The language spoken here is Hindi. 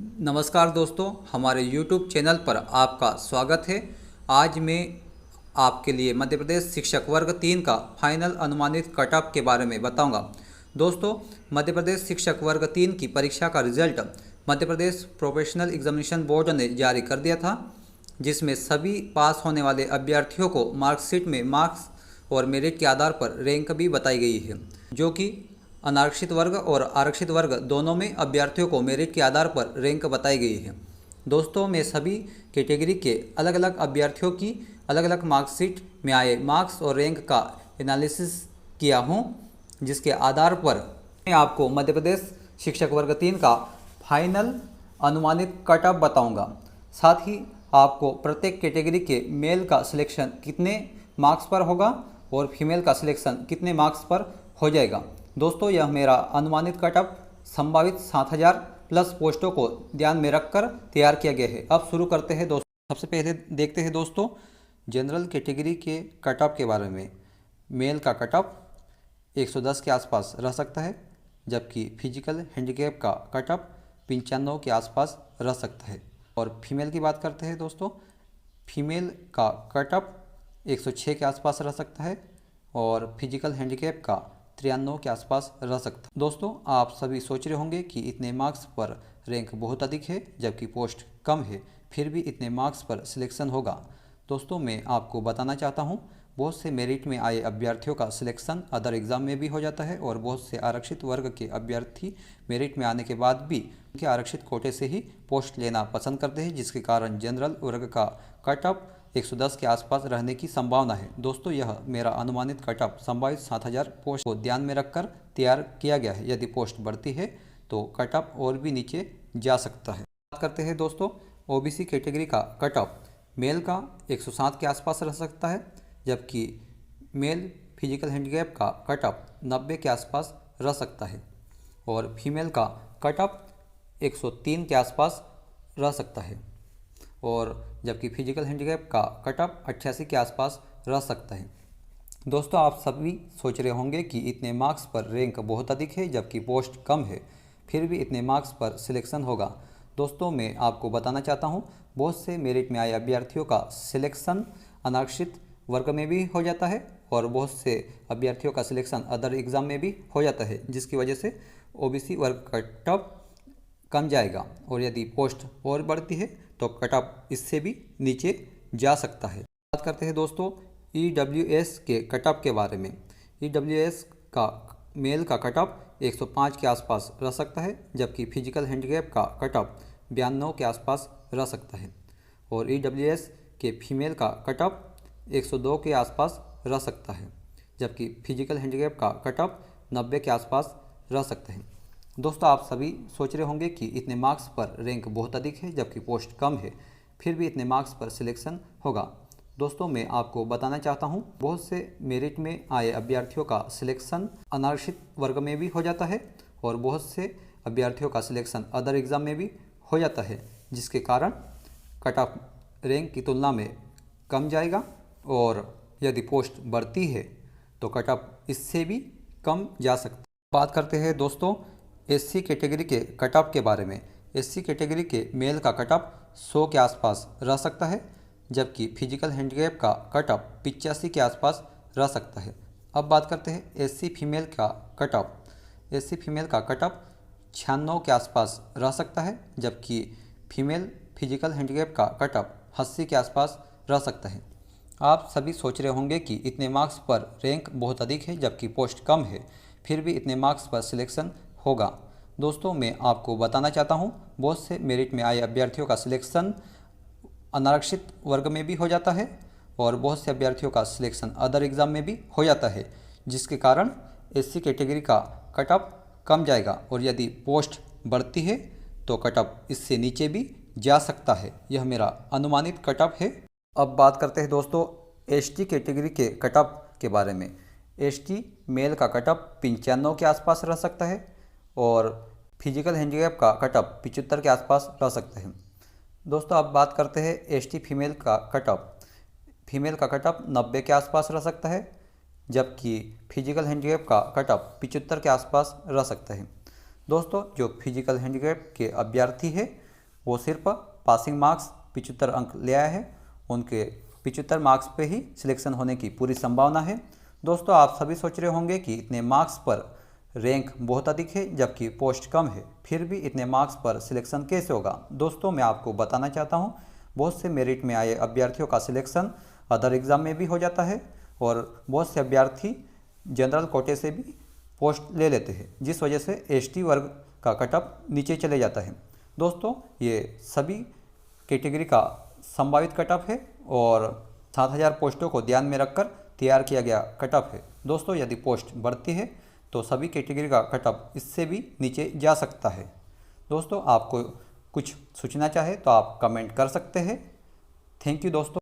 नमस्कार दोस्तों, हमारे YouTube चैनल पर आपका स्वागत है। आज मैं आपके लिए मध्य प्रदेश शिक्षक वर्ग 3 का फाइनल अनुमानित कट ऑफ के बारे में बताऊंगा। दोस्तों, मध्य प्रदेश शिक्षक वर्ग 3 की परीक्षा का result Madhya Pradesh professional examination board ने जारी कर दिया था, जिसमें सभी पास होने वाले अभ्यर्थियों को मार्कशीट में मार्क्स और मेरिट के आधार पर रैंक भी बताई गई है, जो कि अनारक्षित वर्ग और आरक्षित वर्ग दोनों में अभ्यर्थियों को मेरिट के आधार पर रैंक बताई गई है। दोस्तों, मैं सभी कैटेगरी के अलग अलग अभ्यर्थियों की अलग अलग मार्कशीट में आए मार्क्स और रैंक का एनालिसिस किया हूँ, जिसके आधार पर मैं आपको मध्य प्रदेश शिक्षक वर्ग 3 का फाइनल अनुमानित कट ऑफ बताऊँगा। साथ ही आपको प्रत्येक कैटेगरी के मेल का सिलेक्शन कितने मार्क्स पर होगा और फीमेल का सिलेक्शन कितने मार्क्स पर हो जाएगा। दोस्तों, यह मेरा अनुमानित कट ऑफ संभावित 7000 प्लस पोस्टों को ध्यान में रखकर तैयार किया गया है। अब शुरू करते हैं दोस्तों। सबसे पहले देखते हैं दोस्तों जनरल कैटेगरी के कट ऑफ के बारे में। मेल का कट ऑफ 110 के आसपास रह सकता है, जबकि फिजिकल हैंडीकैप का कट ऑफ 95 के आसपास रह सकता है। और फीमेल की बात करते हैं दोस्तों, फीमेल का कट ऑफ 106 के आसपास रह सकता है और फिजिकल हैंडीकैप का 93 के आसपास रह सकता है। दोस्तों, आप सभी सोच रहे होंगे कि इतने मार्क्स पर रैंक बहुत अधिक है जबकि पोस्ट कम है, फिर भी इतने मार्क्स पर सिलेक्शन होगा। दोस्तों, मैं आपको बताना चाहता हूँ, बहुत से मेरिट में आए अभ्यर्थियों का सिलेक्शन अदर एग्ज़ाम में भी हो जाता है और बहुत से आरक्षित वर्ग के अभ्यर्थी मेरिट में आने के बाद भी उनके आरक्षित कोटे से ही पोस्ट लेना पसंद करते हैं, जिसके कारण जनरल वर्ग का कट ऑफ 110 के आसपास रहने की संभावना है। दोस्तों, यह मेरा अनुमानित कट ऑफ संभावित 7000 पोस्ट को ध्यान में रखकर तैयार किया गया है। यदि पोस्ट बढ़ती है तो कट ऑफ और भी नीचे जा सकता है। बात करते हैं दोस्तों ओबीसी कैटेगरी का कट ऑफ। मेल का 107 के आसपास रह सकता है, जबकि मेल फिजिकल हैंडीकैप का कट ऑफ 90 के आसपास रह सकता है और फीमेल का कट ऑफ 103 के आसपास रह सकता है और जबकि फिजिकल हैंडीकैप का कट ऑफ 88 के आसपास रह सकता है। दोस्तों, आप सभी सोच रहे होंगे कि इतने मार्क्स पर रैंक बहुत अधिक है जबकि पोस्ट कम है, फिर भी इतने मार्क्स पर सिलेक्शन होगा। दोस्तों, मैं आपको बताना चाहता हूँ, बहुत से मेरिट में आए अभ्यर्थियों का सिलेक्शन अनारक्षित वर्ग में भी हो जाता है और बहुत से अभ्यर्थियों का सिलेक्शन अदर एग्ज़ाम में भी हो जाता है, जिसकी वजह से ओबीसी वर्ग कट ऑफ कम जाएगा और यदि पोस्ट और बढ़ती है तो कट ऑफ इससे भी नीचे जा सकता है। बात करते हैं दोस्तों ईडब्ल्यूएस के कट ऑफ के बारे में। ईडब्ल्यूएस का मेल का कट ऑफ 105 के आसपास रह सकता है, जबकि फिजिकल हैंडीकैप का कट ऑफ 92 के आसपास रह सकता है और ईडब्ल्यूएस के फीमेल का कट ऑफ 102 के आसपास रह सकता है, जबकि फिजिकल हैंडीकैप का कट ऑफ 90 के आसपास रह सकता है। दोस्तों, आप सभी सोच रहे होंगे कि इतने मार्क्स पर रैंक बहुत अधिक है जबकि पोस्ट कम है, फिर भी इतने मार्क्स पर सिलेक्शन होगा। दोस्तों, मैं आपको बताना चाहता हूं, बहुत से मेरिट में आए अभ्यर्थियों का सिलेक्शन अनारक्षित वर्ग में भी हो जाता है और बहुत से अभ्यर्थियों का सिलेक्शन अदर एग्ज़ाम में भी हो जाता है, जिसके कारण कट ऑफ रैंक की तुलना में कम जाएगा और यदि पोस्ट बढ़ती है तो कट ऑफ इससे भी कम जा सकता है। बात करते हैं दोस्तों एससी कैटेगरी के कट ऑफ के बारे में। एससी कैटेगरी के मेल का कट ऑफ 100 के आसपास रह सकता है, जबकि फिजिकल हैंडीकैप का कट ऑफ 85 के आसपास रह सकता है। अब बात करते हैं एससी फीमेल का कट ऑफ। एससी फीमेल का कट ऑफ 96 के आसपास रह सकता है, जबकि फीमेल फिजिकल हैंडीकैप का कट ऑफ 80 के आसपास रह सकता है। आप सभी सोच रहे होंगे कि इतने मार्क्स पर रैंक बहुत अधिक है जबकि पोस्ट कम है, फिर भी इतने मार्क्स पर सिलेक्शन होगा। दोस्तों, मैं आपको बताना चाहता हूं, बहुत से मेरिट में आए अभ्यर्थियों का सिलेक्शन अनारक्षित वर्ग में भी हो जाता है और बहुत से अभ्यर्थियों का सिलेक्शन अदर एग्ज़ाम में भी हो जाता है, जिसके कारण एससी कैटेगरी का कट ऑफ कम जाएगा और यदि पोस्ट बढ़ती है तो कट ऑफ इससे नीचे भी जा सकता है। यह मेरा अनुमानित कट ऑफ है। अब बात करते हैं दोस्तों एसटी कैटेगरी के कट ऑफ के बारे में। एसटी मेल का कट ऑफ 95 के आसपास रह सकता है और फिजिकल हैंडीकैप का कट ऑफ 75 के आसपास रह सकता है। दोस्तों, अब बात करते हैं एसटी फीमेल का कट ऑफ। फीमेल का कट ऑफ 90 के आसपास रह सकता है, जबकि फिजिकल हैंडीकैप का कट ऑफ 75 के आसपास रह सकता है। दोस्तों, जो फिजिकल हैंडीकैप के अभ्यर्थी है वो सिर्फ पासिंग मार्क्स 75 अंक ले आया है, उनके 75 मार्क्स पे ही सिलेक्शन होने की पूरी संभावना है। दोस्तों आप सभी सोच रहे होंगे कि इतने मार्क्स पर रैंक बहुत अधिक है जबकि पोस्ट कम है, फिर भी इतने मार्क्स पर सिलेक्शन कैसे होगा। दोस्तों मैं आपको बताना चाहता हूँ, बहुत से मेरिट में आए अभ्यर्थियों का सिलेक्शन अदर एग्ज़ाम में भी हो जाता है और बहुत से अभ्यर्थी जनरल कोटे से भी पोस्ट ले लेते हैं, जिस वजह से एसटी वर्ग का कटअप नीचे चले जाता है। दोस्तों ये सभी कैटेगरी का संभावित कटअप है और 7000 पोस्टों को ध्यान में रखकर तैयार किया गया कटअप है। दोस्तों यदि पोस्ट बढ़ती है तो सभी कैटेगरी का कटअप इससे भी नीचे जा सकता है। दोस्तों आपको कुछ सूचना चाहे तो आप कमेंट कर सकते हैं। थैंक यू दोस्तों।